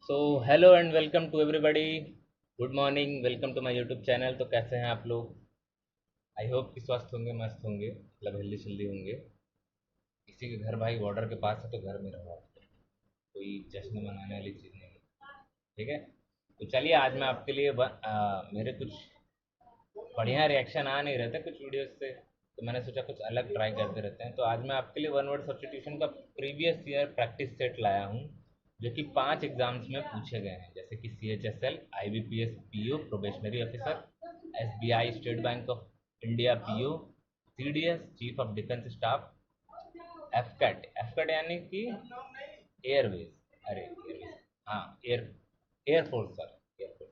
So hello and welcome to everybody. Good morning, welcome to my YouTube channel. तो कैसे हैं आप लोग? आई होप कि स्वस्थ होंगे, मस्त होंगे, मतलब हेल्दी शिल्दी होंगे। किसी के घर भाई बॉर्डर के पास है तो घर में रहो, कोई जश्न मनाने वाली चीज़ नहीं है। ठीक है, तो चलिए आज मैं आपके लिए मेरे कुछ बढ़िया रिएक्शन आ नहीं रहते कुछ वीडियोस से, तो मैंने सोचा कुछ अलग ट्राई करते रहते हैं। तो आज मैं आपके लिए वन वर्ड सब्स्टिट्यूशन का प्रीवियस ईयर प्रैक्टिस सेट लाया हूँ, जो कि 5 एग्जाम्स में पूछे गए हैं, जैसे कि CHSL, IBPS PO probationary officer, SBI state bank of India PO, CDS chief of defence staff, AFCAT AFCAT यानी कि एयरवेज, अरे एयरवेज, हाँ, एयरफोर्स सर, एयरफोर्स।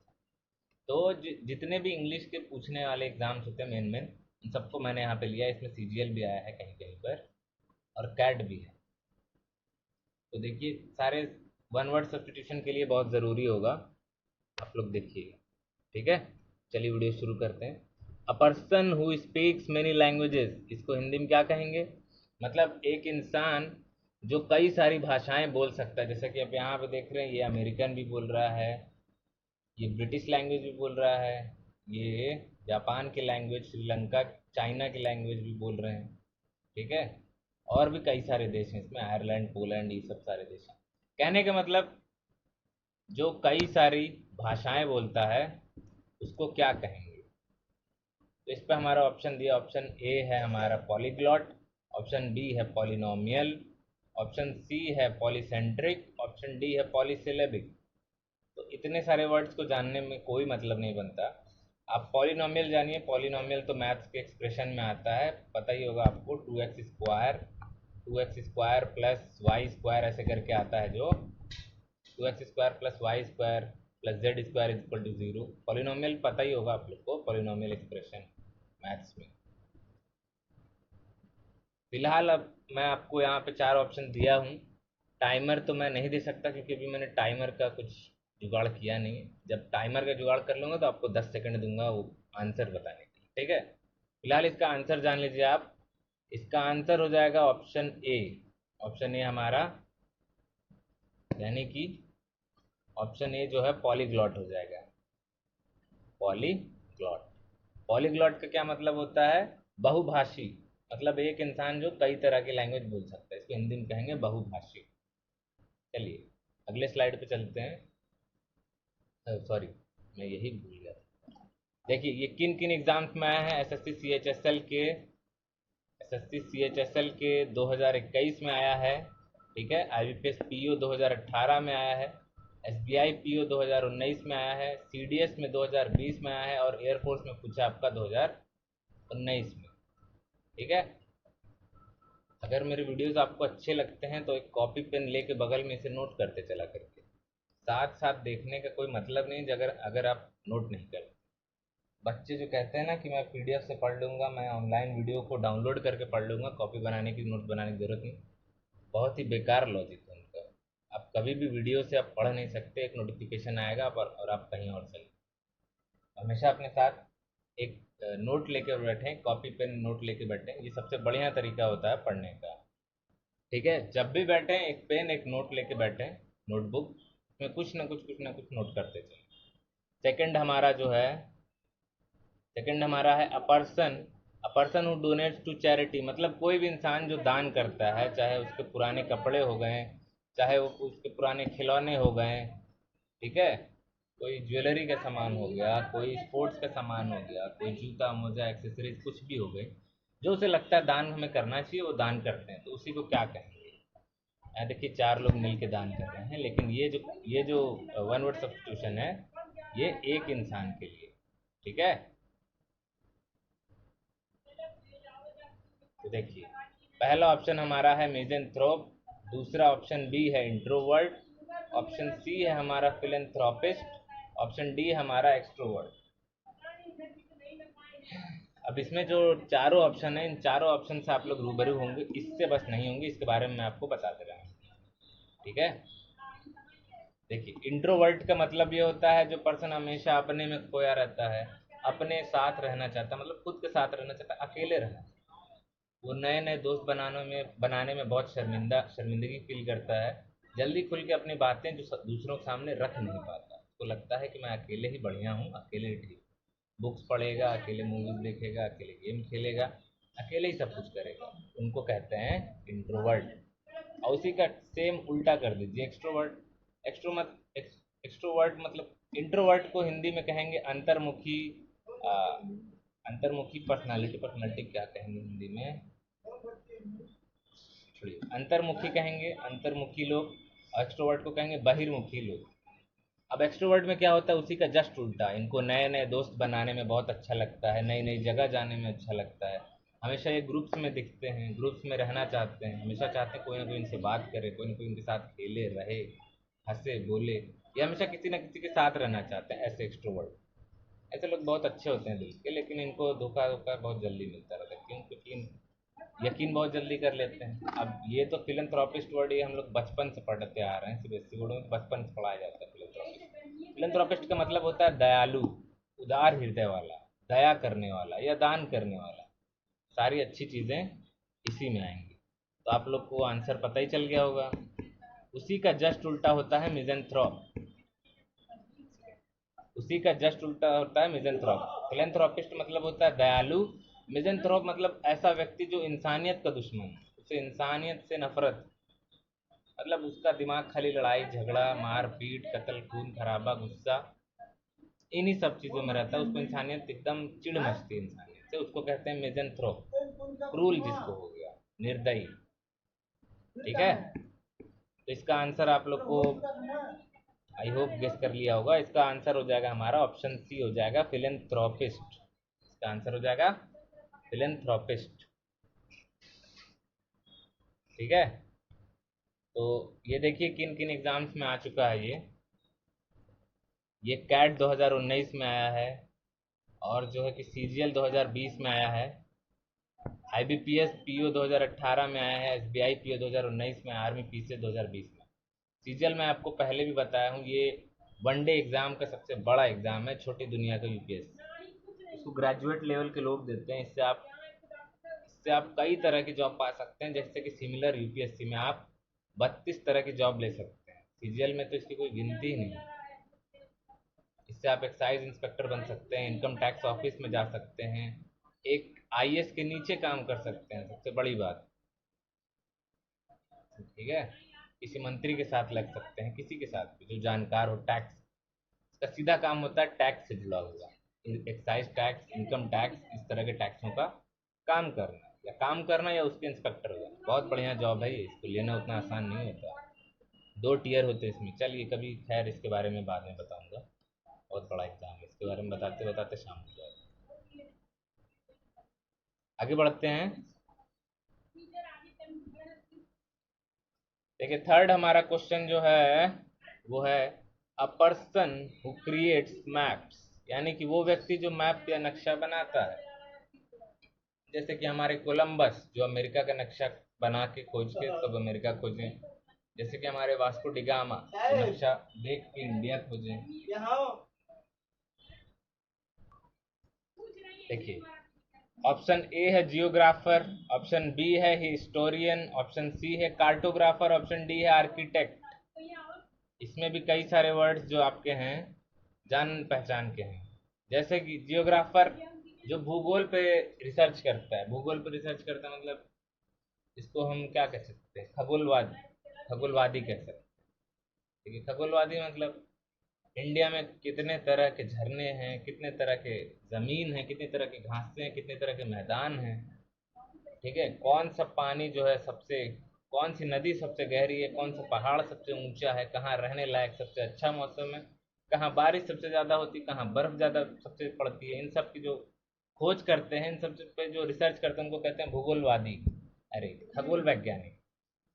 तो जितने भी इंग्लिश के पूछने वाले एग्जाम्स होते हैं मेन मेन, उन सबको मैंने यहाँ पे लिया है। इसमें CGL भी आया है कहीं कहीं पर, और कैट भी है। तो देखिए सारे वन वर्ड सब्स्टिट्यूशन के लिए बहुत ज़रूरी होगा, आप लोग देखिएगा। ठीक है, चलिए वीडियो शुरू करते हैं। अ person who speaks many languages, इसको हिंदी में क्या कहेंगे? मतलब एक इंसान जो कई सारी भाषाएं बोल सकता है। जैसे कि आप यहाँ पे देख रहे हैं, ये अमेरिकन भी बोल रहा है, ये ब्रिटिश लैंग्वेज भी बोल रहा है, ये जापान की लैंग्वेज, श्रीलंका, चाइना की लैंग्वेज भी बोल रहे हैं। ठीक है, और भी कई सारे देश हैं इसमें, आयरलैंड, पोलैंड, ये सब सारे देश हैं। कहने का मतलब जो कई सारी भाषाएं बोलता है उसको क्या कहेंगे? तो इस पर हमारा ऑप्शन दिया, ऑप्शन ए है हमारा पॉलीग्लॉट, ऑप्शन बी है पॉलिनोमियल, ऑप्शन सी है पॉलीसेंट्रिक, ऑप्शन डी है पॉलीसिलेबिक। तो इतने सारे वर्ड्स को जानने में कोई मतलब नहीं बनता। आप पॉलिनोमियल जानिए। पॉलिनोमियल तो मैथ्स के एक्सप्रेशन में आता है, पता ही होगा आपको, 2x square plus y square ऐसे करके आता है, जो 2x square plus y square plus z square is equal to 0। Polynomial पता ही होगा आप लोग को, पॉलिनोमियल एक्सप्रेशन मैथ्स में। फिलहाल अब मैं आपको यहाँ पे 4 ऑप्शन दिया हूँ। टाइमर तो मैं नहीं दे सकता क्योंकि अभी मैंने टाइमर का कुछ जुगाड़ किया नहीं है। जब टाइमर का जुगाड़ कर लूँगा तो आपको 10 सेकंड दूंगा वो आंसर बताने के लिए। ठीक है, फिलहाल इसका आंसर जान लीजिए आप। इसका आंसर हो जाएगा ऑप्शन ए। ऑप्शन ए हमारा, यानी कि ऑप्शन ए जो है पॉलीग्लॉट हो जाएगा। पॉलीग्लॉट, पॉलीग्लॉट का क्या मतलब होता है? बहुभाषी। मतलब एक इंसान जो कई तरह की लैंग्वेज बोल सकता है, इसको हिंदी में कहेंगे बहुभाषी। चलिए अगले स्लाइड पे चलते हैं। सॉरी, मैं यही भूल गया था। देखिए ये किन किन एग्जाम्स में आया है। S S C C H S L के 2021 में आया है। ठीक है, IBPS PO 2018 में आया है, SBI PO 2019 में आया है, CDS में 2020 में आया है, और एयरफोर्स में पूछा आपका 2019 में। ठीक है, अगर मेरे वीडियोस आपको अच्छे लगते हैं तो एक कॉपी पेन लेके बगल में इसे नोट करते चला करके। साथ साथ देखने का कोई मतलब नहीं अगर अगर आप नोट नहीं करते। बच्चे जो कहते हैं ना कि मैं PDF से पढ़ लूँगा, मैं ऑनलाइन वीडियो को डाउनलोड करके पढ़ लूँगा, कॉपी बनाने की, नोट बनाने की ज़रूरत नहीं, बहुत ही बेकार लॉजिक है उनका। आप कभी भी वीडियो से आप पढ़ नहीं सकते, एक नोटिफिकेशन आएगा और आप कहीं और चले। हमेशा अपने साथ एक नोट लेके बैठें, कॉपी पेन नोट लेके बैठें, ये सबसे बढ़िया तरीका होता है पढ़ने का। ठीक है, जब भी बैठें एक पेन एक नोट लेके बैठें, नोटबुक में कुछ ना कुछ नोट करते चलें। सेकंड हमारा जो है, सेकंड हमारा है a person who donates to charity. मतलब कोई भी इंसान जो दान करता है, चाहे उसके पुराने कपड़े हो गए, चाहे वो उसके पुराने खिलौने हो गए, ठीक है, कोई ज्वेलरी का सामान हो गया, कोई स्पोर्ट्स का सामान हो गया, कोई जूता मोजा एक्सेसरीज कुछ भी हो गई, जो उसे लगता है दान हमें करना चाहिए, वो दान करते हैं, तो उसी को क्या कहेंगे? देखिए 4 लोग मिल के दान कर रहे हैं, लेकिन ये जो वन वर्ड सब्स्टिट्यूशन है, ये एक इंसान के लिए। ठीक है, तो देखिए पहला ऑप्शन हमारा है मिज़ेंथ्रोप, दूसरा ऑप्शन बी है इंट्रोवर्ट, ऑप्शन सी है हमारा फिलेंथ्रोपिस्ट, ऑप्शन डी हमारा एक्सट्रोवर्ट। अब इसमें जो चारों ऑप्शन है, इन चारों ऑप्शन से आप लोग रूबरू होंगे, इससे बस नहीं होंगे, इसके बारे में मैं आपको बता दे रहा हूँ। ठीक है, देखिए इंट्रोवर्ट का मतलब ये होता है जो पर्सन हमेशा अपने में खोया रहता है, अपने साथ रहना चाहता है, मतलब खुद के साथ रहना चाहता है, अकेले रहना। वो नए नए दोस्त बनाने में बहुत शर्मिंदगी फील करता है, जल्दी खुल के अपनी बातें जो दूसरों के सामने रख नहीं पाता। उसको लगता है कि मैं अकेले ही बढ़िया हूँ, अकेले ही ठीक। बुक्स पढ़ेगा, अकेले मूवीज देखेगा, अकेले गेम खेलेगा, अकेले ही सब कुछ करेगा। उनको कहते हैं इंट्रोवर्ट। और उसी का सेम उल्टा कर दीजिए, एक्सट्रोवर्ट। एक्सट्रोवर्ट मतलब, इंट्रोवर्ट को हिंदी में कहेंगे अंतर्मुखी। आ, अंतर्मुखी पर्सनालिटी, पर्सनालिटी क्या कहेंगे हिंदी में, छोड़िए, अंतर्मुखी कहेंगे, अंतर्मुखी लोग। एक्सट्रोवर्ट को कहेंगे बहिर्मुखी लोग। अब एक्सट्रोवर्ट में क्या होता है, उसी का जस्ट उल्टा। इनको नए नए दोस्त बनाने में बहुत अच्छा लगता है, नई नई जगह जाने में अच्छा लगता है। हमेशा ये ग्रुप्स में दिखते हैं, ग्रुप्स में रहना चाहते हैं, हमेशा चाहते हैं कोई ना कोई इनसे बात करे, कोई ना कोई इनके साथ खेले, रहे, हंसे, बोले। ये हमेशा किसी ना किसी के साथ रहना चाहते हैं, ऐसे एक्सट्रोवर्ट। ऐसे लोग बहुत अच्छे होते हैं दिल के, लेकिन इनको धोखा धोखा बहुत जल्दी मिलता रहता है। क्यों? क्योंकि यकीन बहुत जल्दी कर लेते हैं। अब ये तो फिलंथ्रोपिस्ट वर्ड, ये हम लोग बचपन से पढ़ते आ रहे हैं, सीबीएसई बोर्ड में तो बचपन से पढ़ाया जाता है फिलंथ्रोपिस्ट। फिलंथ्रोपिस्ट का मतलब होता है दयालु, उदार हृदय वाला, दया करने वाला या दान करने वाला। सारी अच्छी चीज़ें इसी में आएंगी। तो आप लोग को आंसर पता ही चल गया होगा। उसी का जस्ट उल्टा होता है मिज़ेंथ्रोप। उसी का जस्ट उल्टा होता है मिज़ेंथ्रोप। फिलैंथ्रोपिस्ट मतलब होता है दयालु। मिज़ेंथ्रोप मतलब ऐसा व्यक्ति जो इंसानियत का दुश्मन है, उसे इंसानियत से नफरत। मतलब उसका दिमाग खाली लड़ाई झगड़ा, मार पीट, कत्ल खून खराबा, गुस्सा, इन्हीं सब चीज़ों में रहता है। उसको इंसानियत एकदम चिढ़ मचती है इंसानियत से, उसको कहते हैं मिज़ेंथ्रोप। क्रूल जिसको हो गया, निर्दयी। ठीक है, तो इसका आंसर आप लोग को आई होप गेस कर लिया होगा। इसका आंसर हो जाएगा हमारा ऑप्शन सी हो जाएगा, फिलेंथ्रोपिस्ट। इसका आंसर हो जाएगा फिलेंथ्रोपिस्ट। ठीक है, तो ये देखिए किन किन एग्जाम्स में आ चुका है ये कैट 2019 में आया है, और जो है कि सीजीएल 2020 में आया है, आईबीपीएस पीओ 2018 में आया है, एसबीआई पीओ 2019 में, आर्मी पीसी 2020 में। सीजीएल मैं आपको पहले भी बताया हूँ, ये वनडे एग्जाम का सबसे बड़ा एग्जाम है, छोटी दुनिया का यूपीएससी। इसको ग्रेजुएट लेवल के लोग देते हैं। इससे आप कई तरह की जॉब पा सकते हैं, जैसे कि सिमिलर यूपीएससी में आप 32 तरह की जॉब ले सकते हैं। सीजीएल में तो इसकी कोई गिनती ही नहीं। इससे आप एक्साइज इंस्पेक्टर बन सकते हैं, इनकम टैक्स ऑफिस में जा सकते हैं, एक आईएएस के नीचे काम कर सकते हैं, सबसे बड़ी बात। ठीक है, किसी मंत्री के साथ लग सकते हैं, किसी के साथ भी जो जानकार हो टैक्स। इसका सीधा काम होता है टैक्स से जुड़ा हुआ, एक्साइज टैक्स, इनकम टैक्स, इस तरह के टैक्सों का काम करना या उसके इंस्पेक्टर हो जाना। बहुत बढ़िया जॉब है ये, इसको लेना उतना आसान नहीं होता। 2 टियर होते हैं इसमें। चलिए कभी खैर इसके बारे में बाद में बताऊंगा, बहुत बड़ा एग्जाम है, इसके बारे में बताते बताते शाम हो जाएगा। आगे बढ़ते हैं। देखिए थर्ड हमारा क्वेश्चन जो है वो है, a person who creates maps, यानी कि वो व्यक्ति जो मैप या नक्शा बनाता है। जैसे कि हमारे कोलंबस जो अमेरिका का नक्शा बना के खोज के तब अमेरिका खोजे, जैसे कि हमारे वास्को डिगामा नक्शा देख के इंडिया खोजे। देखिए ऑप्शन ए है जियोग्राफर, ऑप्शन बी है हिस्टोरियन, ऑप्शन सी है कार्टोग्राफर, ऑप्शन डी है आर्किटेक्ट। इसमें भी कई सारे वर्ड्स जो आपके हैं जान पहचान के हैं। जैसे कि जियोग्राफर जो भूगोल पे रिसर्च करता है, भूगोल पे रिसर्च करता है मतलब इसको हम क्या कह सकते हैं, खगोलवादी, खगोलवादी कह सकते हैं। ठीक है, खगोलवादी मतलब इंडिया में कितने तरह के झरने हैं, कितने तरह के ज़मीन हैं, कितनी तरह की घासें हैं, कितने तरह के मैदान हैं। ठीक है, कौन सा पानी जो है सबसे, कौन सी नदी सबसे गहरी है, कौन सा पहाड़ सबसे ऊंचा है, कहाँ रहने लायक सबसे अच्छा मौसम है, कहाँ बारिश सबसे ज़्यादा होती है, कहाँ बर्फ़ ज़्यादा सबसे पड़ती है। इन सब की जो खोज करते हैं, इन सब पे जो रिसर्च करते हैं, उनको कहते हैं भूगोलवादी। अरे खगोल वैज्ञानिक,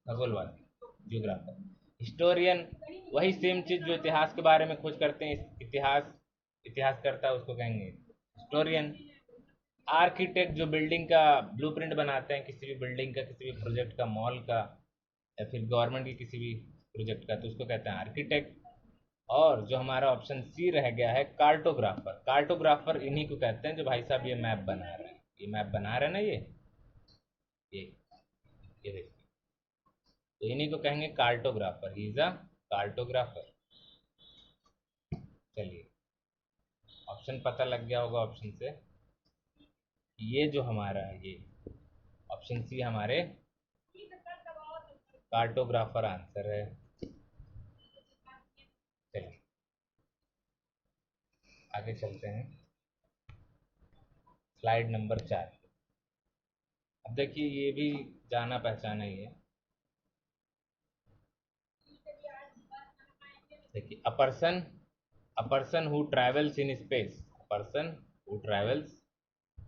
खगोलवादी, जियोग्राफर। हिस्टोरियन वही सेम चीज़ जो इतिहास के बारे में खोज करते हैं, इतिहास करता है, उसको कहेंगे हिस्टोरियन। आर्किटेक्ट जो बिल्डिंग का ब्लूप्रिंट बनाते हैं, किसी भी बिल्डिंग का, किसी भी प्रोजेक्ट का, मॉल का, या फिर गवर्नमेंट की किसी भी प्रोजेक्ट का, तो उसको कहते हैं आर्किटेक्ट। और जो हमारा ऑप्शन सी रह गया है कार्टोग्राफर, कार्टोग्राफर इन्हीं को कहते हैं जो भाई साहब ये मैप बना रहे हैं, ये मैप बना रहे हैं ना, ये देखिए, तो इन्हीं को कहेंगे cartographer, he is a cartographer. चलिए, ऑप्शन पता लग गया होगा ऑप्शन से। ये जो हमारा है, ये ऑप्शन सी हमारे कार्टोग्राफर आंसर है। चलिए आगे चलते हैं, स्लाइड नंबर 4। अब देखिए ये भी जाना पहचाना ही है। देखिए, a person who travels in space, person who travels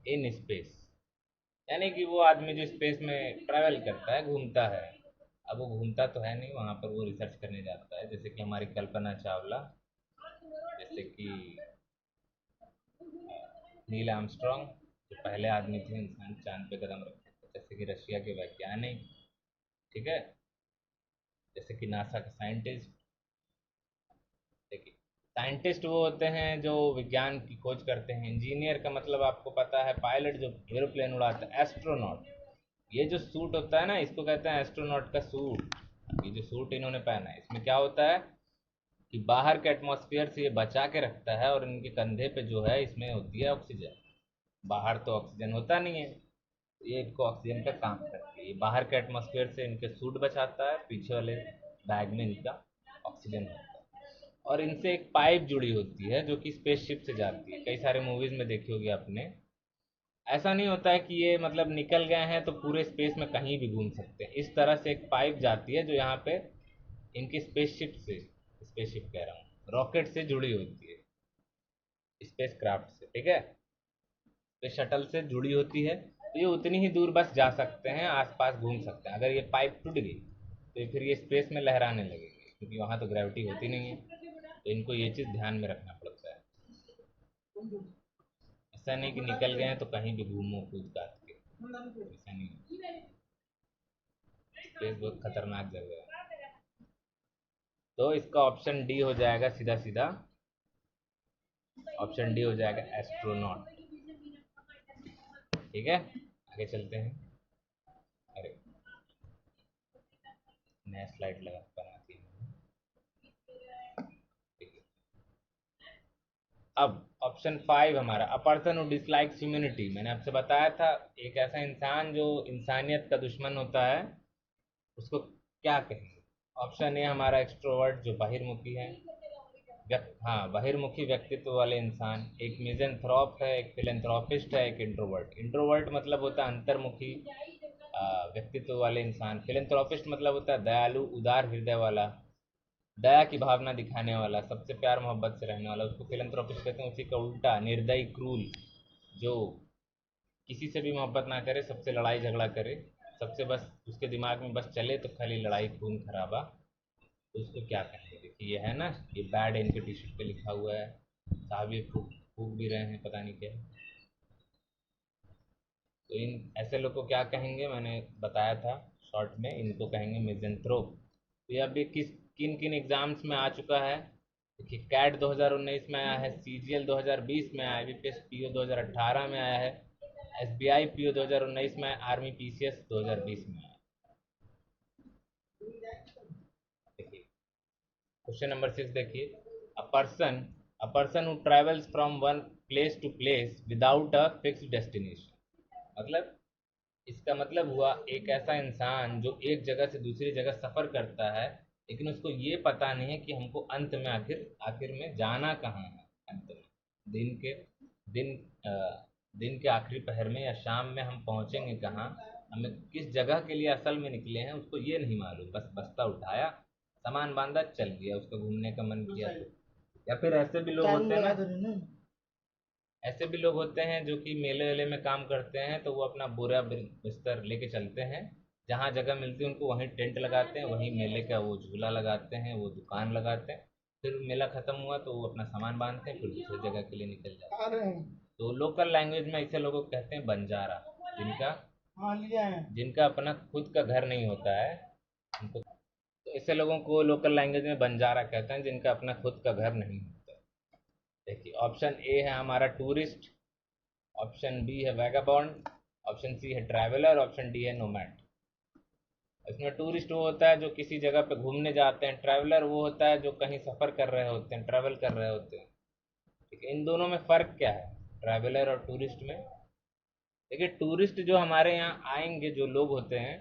in space, यानी कि वो आदमी जो स्पेस में ट्रैवल करता है, घूमता है। अब वो घूमता तो है नहीं, वहाँ पर वो रिसर्च करने जाता है, जैसे कि हमारी कल्पना चावला, जैसे कि नील आर्मस्ट्रॉन्ग, जो पहले आदमी थे इंसान चांद पे कदम रखते थे, जैसे कि रशिया के वैज्ञानिक, ठीक है, जैसे कि नासा के साइंटिस्ट। देखिए, साइंटिस्ट वो होते हैं जो विज्ञान की खोज करते हैं। इंजीनियर का मतलब आपको पता है, पायलट जो एरोप्लेन उड़ाता है, एस्ट्रोनॉट। ये जो सूट होता है ना, इसको कहते हैं एस्ट्रोनॉट का सूट। ये जो सूट इन्होंने पहना है, इसमें क्या होता है कि बाहर के एटमॉस्फेयर से ये बचा के रखता है, और इनके कंधे पे जो है इसमें होती है ऑक्सीजन। बाहर तो ऑक्सीजन होता नहीं है, ये इनको ऑक्सीजन का काम करती है। ये बाहर के एटमॉस्फेयर से इनके सूट बचाता है, पीछे वाले बैग में इनका ऑक्सीजन होता है। और इनसे एक पाइप जुड़ी होती है जो कि स्पेसशिप से जाती है। कई सारे मूवीज में देखी होगी आपने। ऐसा नहीं होता है कि ये मतलब निकल गए हैं तो पूरे स्पेस में कहीं भी घूम सकते हैं। इस तरह से एक पाइप जाती है जो यहाँ पे इनकी स्पेसशिप कह रहा हूँ, रॉकेट से जुड़ी होती है, स्पेस क्राफ्ट से, ठीक है, स्पेस शटल से जुड़ी होती है। तो ये उतनी ही दूर बस जा सकते हैं, आसपास घूम सकते हैं। अगर ये पाइप टूट गई तो फिर ये स्पेस में लहराने लगेंगे, क्योंकि वहाँ तो ग्रेविटी होती नहीं है। तो इनको ये चीज़ ध्यान में रखना पड़ता है। ऐसा नहीं कि निकल गए हैं तो कहीं भी घूमो कूद काट के, ऐसा नहीं। स्पेस बहुत खतरनाक जगह है। तो इसका ऑप्शन डी हो जाएगा, सीधा सीधा ऑप्शन डी हो जाएगा, एस्ट्रोनॉट। ठीक है, आगे चलते हैं। अरे, नया स्लाइड लगा बनाती हूँ। अब ऑप्शन 5 हमारा, अ पर्सन हु डिसलाइक्स ह्यूमैनिटी। मैंने आपसे बताया था, एक ऐसा इंसान जो इंसानियत का दुश्मन होता है, उसको क्या कहेंगे। ऑप्शन ए हमारा एक्सट्रोवर्ट, जो बहिर्मुखी है, हाँ, बहिर्मुखी व्यक्तित्व वाले इंसान। एक मिज़ेंथ्रोप है, एक फिलेंथ्रोपिस्ट है, एक इंट्रोवर्ट। इंट्रोवर्ट मतलब होता है अंतर्मुखी व्यक्तित्व वाले इंसान। फिलेंथ्रोपिस्ट मतलब होता है दयालु, उदार हृदय वाला, दया की भावना दिखाने वाला, सबसे प्यार मोहब्बत से रहने वाला, उसको फिलेंथ्रोपिस्ट कहते हैं। उसी का उल्टा निर्दयी, क्रूल, जो किसी से भी मोहब्बत ना करे, सबसे लड़ाई झगड़ा करे, सबसे बस उसके दिमाग में बस चले तो खाली लड़ाई खून खराबा, तो उसको क्या कहेंगे। देखिए ये है ना, ये बैड इनके टी शर्ट पे लिखा हुआ है, साहब ये फूक फूक भी रहे हैं, पता नहीं क्या। तो इन ऐसे लोग को क्या कहेंगे, मैंने बताया था शॉर्ट में, इनको कहेंगे मिजेंथ्रोप। तो ये अभी किन किन एग्जाम्स में आ चुका है। देखिए, कैट 2019 में आया है, CGL 2020 में आया है, IBPS PO 2018 में आया है, SBI PO 2019 में, आर्मी PCS 2020 में आया। देखिए क्वेश्चन नंबर 6 देखिए, a person who travels from one place to place without a fixed destination. मतलब, इसका मतलब हुआ एक ऐसा इंसान जो एक जगह से दूसरी जगह सफर करता है, लेकिन उसको ये पता नहीं है कि हमको अंत में आखिर आखिर में जाना कहाँ है। अंत में दिन के दिन अ, दिन के आखिरी पहर में या शाम में हम पहुंचेंगे कहाँ, हमें किस जगह के लिए असल में निकले हैं, उसको ये नहीं मालूम। बस बस्ता उठाया, सामान बांधा, चल दिया, उसका घूमने का मन किया तो। या फिर ऐसे भी लोग होते हैं ना, ऐसे भी लोग होते हैं जो कि मेले वेले में काम करते हैं, तो वो अपना बोरा बिस्तर लेके चलते हैं, जहाँ जगह मिलती है उनको वहीं टेंट लगाते हैं, वहीं मेले का वो झूला लगाते हैं, वो दुकान लगाते हैं। फिर मेला खत्म हुआ तो वो अपना सामान बांधते हैं, फिर दूसरी जगह के लिए निकल जाते हैं। तो लोकल लैंग्वेज में ऐसे लोगों को कहते हैं बंजारा, जिनका जिनका अपना खुद का घर नहीं होता है उनको। तो ऐसे लोगों को लोकल लैंग्वेज में बंजारा कहते हैं, जिनका अपना खुद का घर नहीं होता। देखिए, ऑप्शन ए है हमारा टूरिस्ट, ऑप्शन बी है वैगाबॉन्ड, ऑप्शन सी है ट्रैवलर, ऑप्शन डी है नोमैड। इसमें टूरिस्ट वो होता है जो किसी जगह पे घूमने जाते हैं, ट्रैवलर वो होता है जो कहीं सफ़र कर रहे होते हैं, ट्रैवल कर रहे होते हैं। ठीक है, इन दोनों में फ़र्क क्या है, ट्रैवलर और टूरिस्ट में? देखिए, टूरिस्ट जो हमारे यहाँ आएंगे, जो लोग होते हैं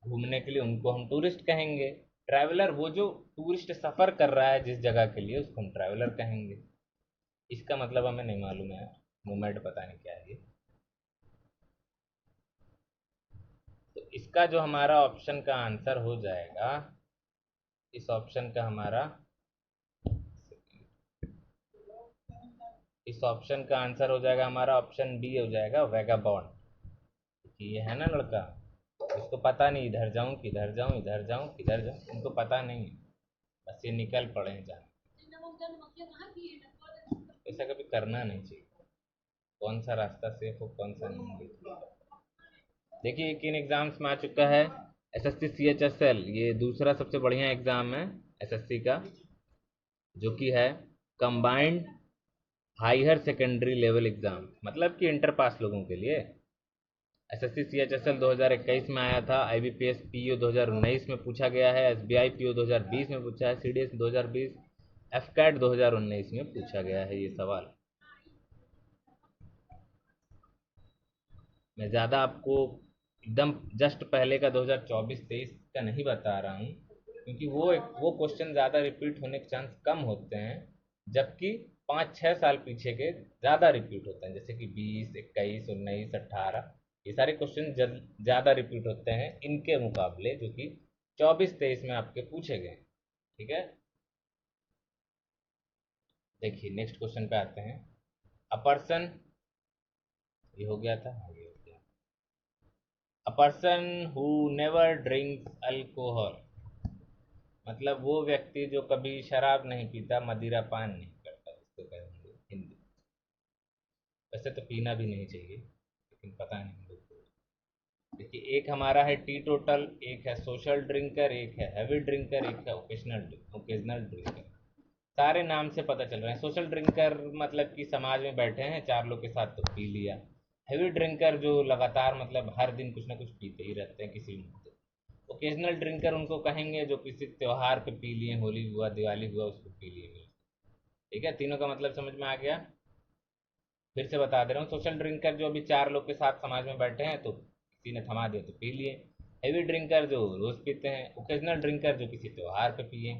घूमने के लिए, उनको हम टूरिस्ट कहेंगे। ट्रैवलर वो जो टूरिस्ट सफ़र कर रहा है जिस जगह के लिए, उसको हम ट्रैवलर कहेंगे। इसका मतलब हमें नहीं मालूम है, मोमेंट पता नहीं क्या है ये। तो इसका जो हमारा ऑप्शन का आंसर हो जाएगा, इस ऑप्शन का हमारा, इस ऑप्शन का आंसर हो जाएगा हमारा ऑप्शन बी हो जाएगा, वेगाबॉन्ड। ये है ना लड़का, उसको पता नहीं इधर जाऊं किधर जाऊं, इधर जाऊं किधर जाऊं, उनको पता नहीं है, बस ये निकल पड़े हैं जाने। ऐसा कभी करना नहीं चाहिए, कौन सा रास्ता सेफ हो कौन सा नहीं। देखिए, किन एग्जाम्स में आ चुका है, एसएससी सीएचएसएल, ये दूसरा सबसे बढ़िया एग्जाम है एसएससी का, जो कि है combined higher secondary level exam, मतलब कि इंटर पास लोगों के लिए। एसएससी सीएचएसएल 2021 में आया था, आईबीपीएस पीओ 2019 में पूछा गया है, एसबीआई पीओ 2020 में पूछा है, सीडीएस 2020, एफकैट 2019 में पूछा गया है ये सवाल। मैं ज़्यादा आपको एकदम जस्ट पहले का 2024-23 का नहीं बता रहा हूँ, क्योंकि वो क्वेश्चन ज़्यादा रिपीट होने के चांस कम होते हैं, जबकि 5-6 साल पीछे के ज़्यादा रिपीट होते हैं, जैसे कि 20, 21, 19, 18, ये सारे क्वेश्चन ज़्यादा रिपीट होते हैं इनके मुकाबले, जो कि 24-23 में आपके पूछे गए। ठीक है, देखिए नेक्स्ट क्वेश्चन पे आते हैं। अ पर्सन, ये हो गया था, आगे हो गया। अ person who never drinks alcohol, मतलब वो व्यक्ति जो कभी शराब नहीं पीता, मदिरा पान नहीं करता, जिसको कहेंगे हिंदी। वैसे तो पीना भी नहीं चाहिए, लेकिन पता नहीं लोग को। देखिए, एक हमारा है टी टोटल, एक है सोशल ड्रिंकर, एक है हैवी ड्रिंकर, एक है ओकेजनल ड्रिंकर। सारे नाम से पता चल रहे हैं। सोशल ड्रिंकर मतलब कि समाज में बैठे हैं चार लोग के साथ तो पी लिया। हैवी ड्रिंकर जो लगातार मतलब हर दिन कुछ ना कुछ पीते ही रहते हैं किसी भी। ओकेजनल ड्रिंकर उनको कहेंगे जो किसी त्योहार पे पी लिए, होली हुआ, दिवाली हुआ, उसको पी लिए। ठीक है, तीनों का मतलब समझ में आ गया। फिर से बता दे रहा हूँ, सोशल ड्रिंकर जो अभी चार लोग के साथ समाज में बैठे हैं तो किसी ने थमा दिया तो पी लिए। हैवी ड्रिंकर जो रोज पीते हैं। ओकेजनल ड्रिंकर जो किसी त्योहार पे पिए।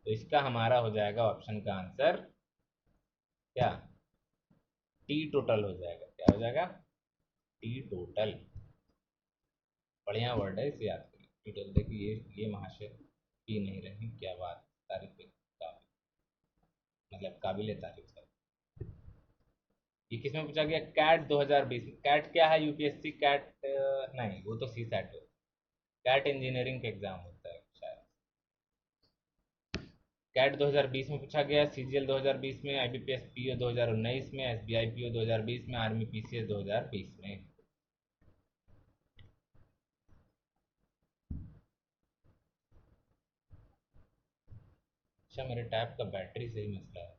तो इसका हमारा हो जाएगा ऑप्शन का आंसर क्या, टी टोटल हो जाएगा। क्या हो जाएगा, टी टोटल। बढ़िया वर्ड है, इसे याद करिए, टी टोटल। देखिए ये महाशय पी नहीं रहे, क्या बात, तारीफ मतलब काबिल तारीफ है। ये किसमें पूछा गया, कैट 2020 में। कैट क्या है, यूपीएससी कैट नहीं, वो तो सी सैट है। कैट इंजीनियरिंग का एग्जाम होता है शायद। कैट 2020 में पूछा गया, सीजीएल 2020 में, आईबीपीएस पीओ 2019 में, एसबीआई पीओ 2020 में, आर्मी पीसीएस 2020 में। अच्छा, मेरे टैब का बैटरी से ही मसला है।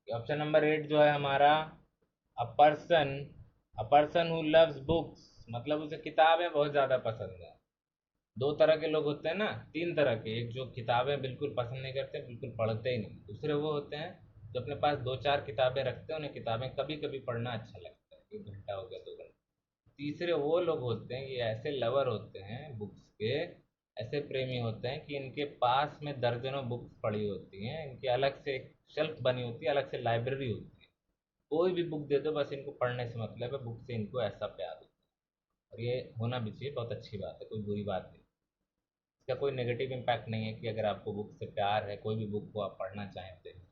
ऑप्शन नंबर 8 जो है हमारा, a person, a person who loves books, मतलब उसे किताबें बहुत ज़्यादा पसंद है। दो तरह के लोग होते हैं ना, तीन तरह के। एक जो किताबें बिल्कुल पसंद नहीं करते, बिल्कुल पढ़ते ही नहीं। दूसरे वो होते हैं जो अपने पास दो चार किताबें रखते हैं, उन्हें किताबें कभी कभी पढ़ना अच्छा लगता है, 1 घंटा हो गया, 2 घंटा। तीसरे वो लोग होते हैं, ये ऐसे लवर होते हैं बुक्स के, ऐसे प्रेमी होते हैं कि इनके पास में दर्जनों बुक्स पड़ी होती हैं, इनकी अलग से एक शेल्फ बनी होती है, अलग से लाइब्रेरी होती है। कोई भी बुक दे दो, बस इनको पढ़ने से मतलब है, बुक से इनको ऐसा प्यार होता है। और ये होना भी चाहिए, बहुत अच्छी बात है, कोई बुरी बात नहीं। इसका कोई नेगेटिव इम्पैक्ट नहीं है कि अगर आपको बुक से प्यार है, कोई भी बुक को आप पढ़ना चाहते हैं,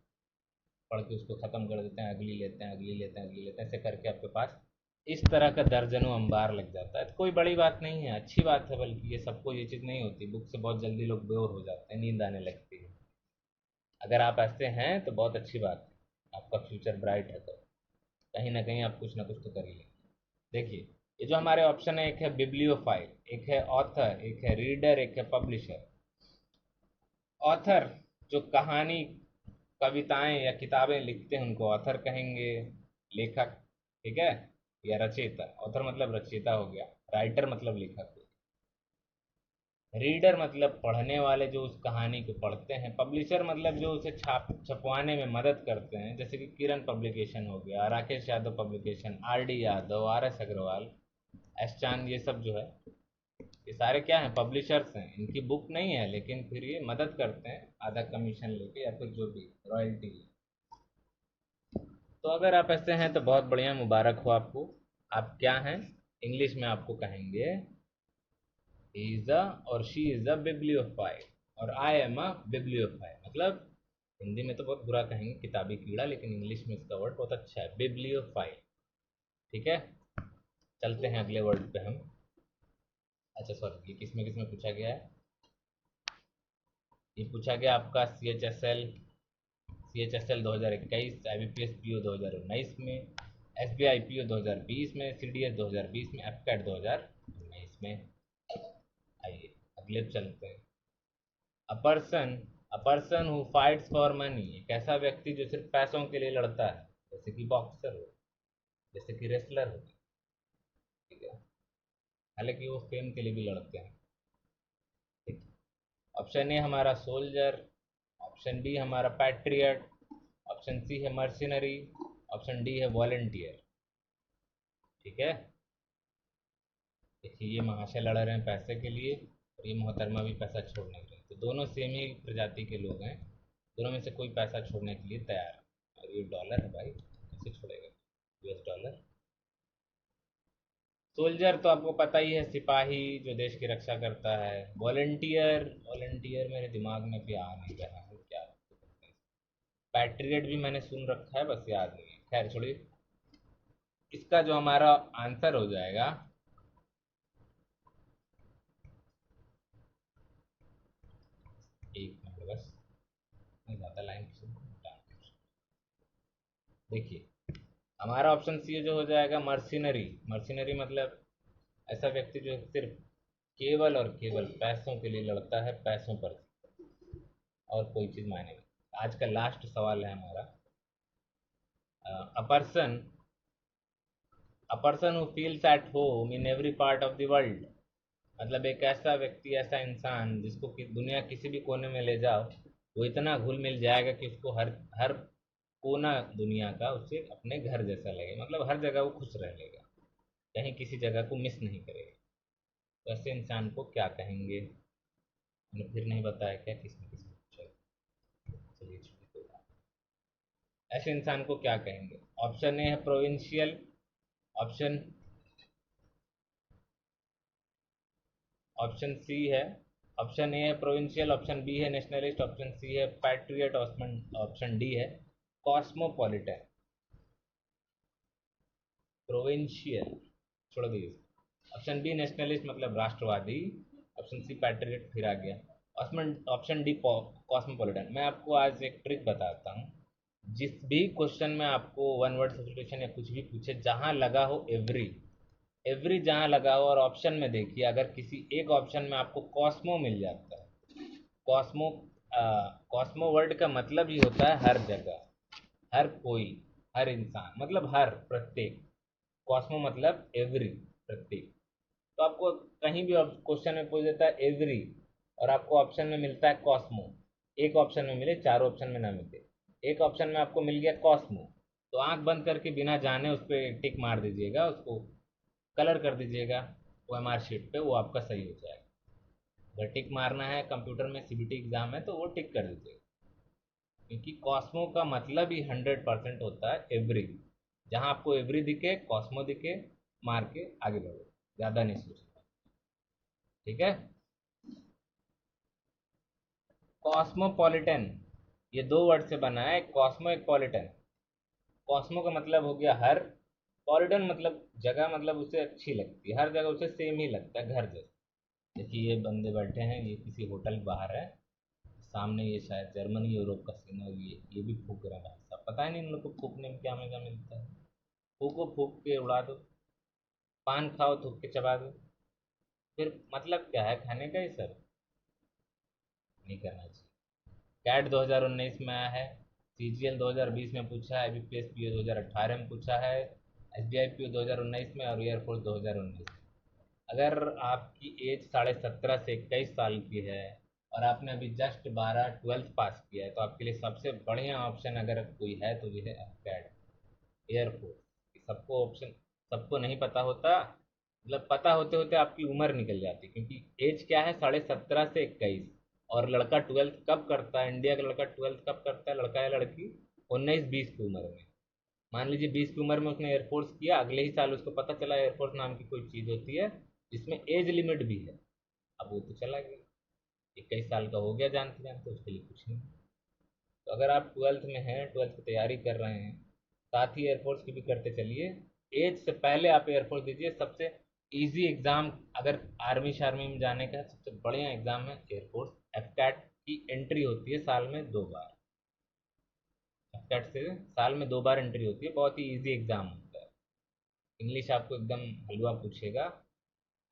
पढ़ के उसको ख़त्म कर देते हैं, अगली लेते हैं, अगली लेते हैं, अगली लेते हैं, ऐसे करके आपके पास इस तरह का दर्जनों अंबार लग जाता है। तो कोई बड़ी बात नहीं है, अच्छी बात है, बल्कि ये सबको ये चीज़ नहीं होती, बुक से बहुत जल्दी लोग बोर हो जाते हैं, नींद आने लगती है। अगर आप ऐसे हैं तो बहुत अच्छी बात है, आपका फ्यूचर ब्राइट है, तो कहीं ना कहीं आप कुछ ना कुछ तो कर ही लेंगे। देखिए, ये जो हमारे ऑप्शन है, एक है बिब्लियोफाइल, एक है ऑथर, एक है रीडर, एक है पब्लिशर। ऑथर जो कहानी, कविताएं या किताबें लिखते हैं उनको ऑथर कहेंगे, लेखक। ठीक है, या रचयिता, ऑथर मतलब रचयिता हो गया। राइटर मतलब लेखक, रीडर मतलब पढ़ने वाले जो उस कहानी को पढ़ते हैं, पब्लिशर मतलब जो उसे छपवाने में मदद करते हैं, जैसे कि किरण पब्लिकेशन हो गया, Rakesh Yadav publication, R D Yadav, R S Agrawal, S Chand, ये सब जो है ये सारे क्या हैं, पब्लिशर्स हैं। इनकी बुक नहीं है लेकिन फिर ये मदद करते हैं आधा कमीशन लेके या फिर जो भी रॉयल्टी। तो अगर आप ऐसे हैं तो बहुत बढ़िया, मुबारक हो आपको। आप क्या हैं, इंग्लिश में आपको कहेंगे he is a और she is a bibliophile और I am a bibliophile। मतलब हिंदी में तो बहुत बुरा कहेंगे किताबी कीड़ा, लेकिन इंग्लिश में इसका वर्ड बहुत अच्छा है, बिब्लियोफाइल। ठीक है, चलते हैं अगले वर्ड पे हम। अच्छा सॉरी, ये किस में पूछा गया है, ये पूछा गया आपका C H S L 2021, I B P S P O 2019 में, S B I P O 2020 में, सी डी एस 2020 में, एफ कैट 2019 में। आइए अगले पे चलते हैं। अ person who fights for money, एक ऐसा व्यक्ति जो सिर्फ पैसों के लिए लड़ता है, जैसे कि बॉक्सर हो, जैसे कि रेसलर हो। ठीक है, हालांकि वो फेम के लिए भी लड़ते हैं। ठीक, ऑप्शन ए हमारा सोल्जर, ऑप्शन बी हमारा पैट्रियट, ऑप्शन सी है मर्सिनरी, ऑप्शन डी है वॉलेंटियर। ठीक है, देखिए ये महाशय लड़ रहे हैं पैसे के लिए और ये मोहतरमा भी पैसा छोड़ने के लिए, तो दोनों सेम ही प्रजाति के लोग हैं, दोनों में से कोई पैसा छोड़ने के लिए तैयार है। और ये डॉलर है भाई, कैसे छोड़ेगा, यूएस डॉलर। सोल्जर तो आपको पता ही है, सिपाही जो देश की रक्षा करता है। वॉलेंटियर, वॉलेंटियर मेरे दिमाग में भी आ नहीं रहा है क्या। पैट्रियट भी मैंने सुन रखा है, बस याद नहीं है, खैर छोड़िए। इसका जो हमारा आंसर हो जाएगा, एक मिनट बस, मैं ज़्यादा लाइन देखिए, हमारा ऑप्शन सी जो हो जाएगा मर्सिनरी। मर्सिनरी मतलब ऐसा व्यक्ति जो सिर्फ केवल और केवल पैसों के लिए लड़ता है, पैसों पर, और कोई चीज़ मायने नहीं। आज का लास्ट सवाल है हमारा, अ person who feels at home in every part of the world, मतलब एक ऐसा व्यक्ति, ऐसा इंसान जिसको कि दुनिया किसी भी कोने में ले जाओ वो इतना घुल मिल जाएगा कि उसको हर हर कोना दुनिया का उसे अपने घर जैसा लगे, मतलब हर जगह वो खुश रह लेगा, कहीं किसी जगह को मिस नहीं करेगा। तो ऐसे इंसान को क्या कहेंगे, मैंने फिर नहीं बताया क्या, किसने पूछा, चलिए छोड़िए, कोई बात नहीं। ऐसे इंसान को क्या कहेंगे, ऑप्शन ए है प्रोविंशियल, ऑप्शन ऑप्शन सी है, ऑप्शन ए है प्रोविंशियल, ऑप्शन बी है नेशनलिस्ट, ऑप्शन सी है पैट्रियट, ऑप्शन ऑप्शन डी है कॉस्मोपॉलिटन। प्रोविंशियल छोड़ दीजिए, ऑप्शन बी नेशनलिस्ट मतलब राष्ट्रवादी, ऑप्शन सी पैट्रियट, फिर आ गया ऑप्शन ऑप्शन डी कॉस्मोपॉलिटन। मैं आपको आज एक ट्रिक बताता हूँ, जिस भी क्वेश्चन में आपको वन वर्ड सब्स्टिट्यूशन या कुछ भी पूछे, जहाँ लगा हो एवरी, एवरी जहाँ लगा हो, और ऑप्शन में देखिए अगर किसी एक ऑप्शन में आपको कॉस्मो मिल जाता है, कॉस्मो, कॉस्मो वर्ड का मतलब ही होता है हर जगह, हर कोई, हर इंसान, मतलब हर, प्रत्येक। कॉस्मो मतलब एवरी, प्रत्येक। तो आपको कहीं भी क्वेश्चन में पूछ देता है एवरी और आपको ऑप्शन में मिलता है कॉस्मो, एक ऑप्शन में मिले, चारों ऑप्शन में ना मिले, एक ऑप्शन में आपको मिल गया कॉस्मो, तो आंख बंद करके बिना जाने उस पर टिक मार दीजिएगा, उसको कलर कर दीजिएगा ओ एम आर शीट पे, वो आपका सही हो जाएगा। अगर टिक मारना है, कंप्यूटर में सीबीटी एग्जाम है तो वो टिक कर दीजिएगा, क्योंकि कॉस्मो का मतलब ही 100% होता है एवरी। जहां आपको एवरी दिखे, कॉस्मो दिखे, मार के आगे बढ़ो, ज़्यादा नहीं सोचना। ठीक है, कॉस्मोपॉलिटन ये दो वर्ड से बना है, कॉस्मो एक पॉलिटन। कॉस्मो का मतलब हो गया हर, पॉलिटन मतलब जगह, मतलब उसे अच्छी लगती है, हर जगह उसे सेम ही लगता है, घर जैसा। देखिए ये बंदे बैठे हैं, ये किसी होटल बाहर है, सामने ये शायद जर्मनी यूरोप का सीन है, ये भी फूक रहे हैं भाई साहब, पता ही नहीं इन लोग को फूकने में क्या मजा मिलता है। फूको, फूक के उड़ा दो, पान खाओ, थूक के चबा दो, फिर मतलब क्या है खाने का, ही सब नहीं करना चाहिए। कैट 2019 में आया है, सीजीएल 2020 में पूछा है, आईबीपीएस पीओ 2018 में पूछा है, एसबीआई पीओ 2019 में और एयरफोर्स 2019 में। अगर आपकी एज 17.5 से 21 साल की है और आपने अभी जस्ट 12 ट्वेल्थ पास किया है, तो आपके लिए सबसे बढ़िया ऑप्शन अगर कोई है तो ये है एफकैड एयरफोर्स। सबको ऑप्शन सबको नहीं पता होता, मतलब पता होते होते आपकी उम्र निकल जाती, क्योंकि एज क्या है 17.5 से 21। और लड़का ट्वेल्थ कब करता है, इंडिया का लड़का ट्वेल्थ कब करता है, लड़का या लड़की 19-20 की उम्र में। मान लीजिए 20 की उम्र में उसने एयरफोर्स किया, अगले ही साल उसको पता चला एयरफोर्स नाम की कोई चीज़ होती है जिसमें एज लिमिट भी है। अब वो तो चला गया, 21 साल का हो गया जानते जानते, उसके लिए कुछ नहीं। तो अगर आप ट्वेल्थ में हैं, ट्वेल्थ की तैयारी कर रहे हैं, साथ ही एयरफोर्स की भी करते चलिए। एज से पहले आप एयरफोर्स दीजिए। सबसे इजी एग्ज़ाम अगर आर्मी शार्मी में जाने का है, सबसे बढ़िया एग्ज़ाम है एयरफोर्स। एफकैट की एंट्री होती है साल में 2 बार। एफकैट से साल में 2 बार एंट्री होती है, बहुत ही इजी एग्ज़ाम होता है। इंग्लिश आपको एकदम हलवा पूछेगा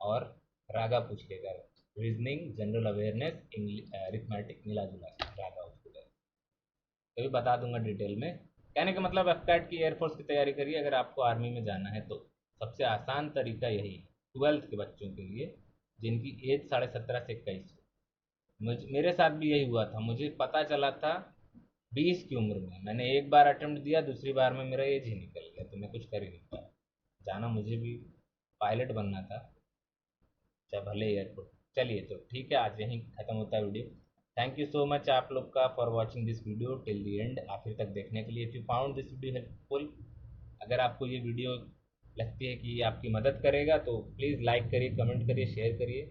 और रागा पूछेगा। Reasoning, general awareness, English, arithmetic मिला जुला के रागा उसको है। तो भी बता दूंगा डिटेल में। कहने का मतलब एफकैट की एयरफोर्स की तैयारी करिए अगर आपको आर्मी में जाना है तो। सबसे आसान तरीका यही है ट्वेल्थ के बच्चों के लिए, जिनकी एज 17.5 से 21। मेरे साथ भी यही हुआ था, मुझे पता चला था 20 की उम्र में। मैंने एक बार अटेम्प्ट दिया, दूसरी बार में मेरा एज ही निकल गया, तो मैं कुछ कर ही नहीं पाया। जाना मुझे भी पायलट बनना था, चाहे भले एयरपोर्ट। चलिए तो ठीक है, आज यहीं ख़त्म होता है video. Thank you so much आप लोग का for watching this video till the and, आखिर तक देखने के लिए। If you found this video helpful, अगर आपको ये वीडियो लगती है कि ये आपकी मदद करेगा, तो प्लीज़ लाइक करिए, कमेंट करिए, शेयर करिए।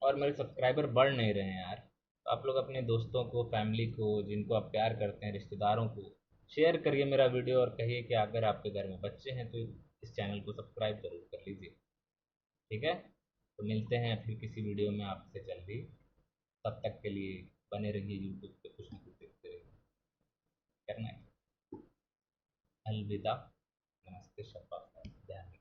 और मेरे सब्सक्राइबर बढ़ नहीं रहे हैं यार, तो आप लोग अपने दोस्तों को, फैमिली को, जिनको आप प्यार करते हैं, रिश्तेदारों को शेयर करिए मेरा वीडियो, और कहिए कि अगर आपके घर में बच्चे हैं तो इस चैनल को सब्सक्राइब जरूर कर लीजिए। ठीक है, तो मिलते हैं फिर किसी वीडियो में आपसे जल्दी। तब तक के लिए बने रहिए यूट्यूब पे, कुछ ना कुछ देखते रहिए। करना है। अलविदा, नमस्ते, शब्बा खैर, ध्यान रखिए।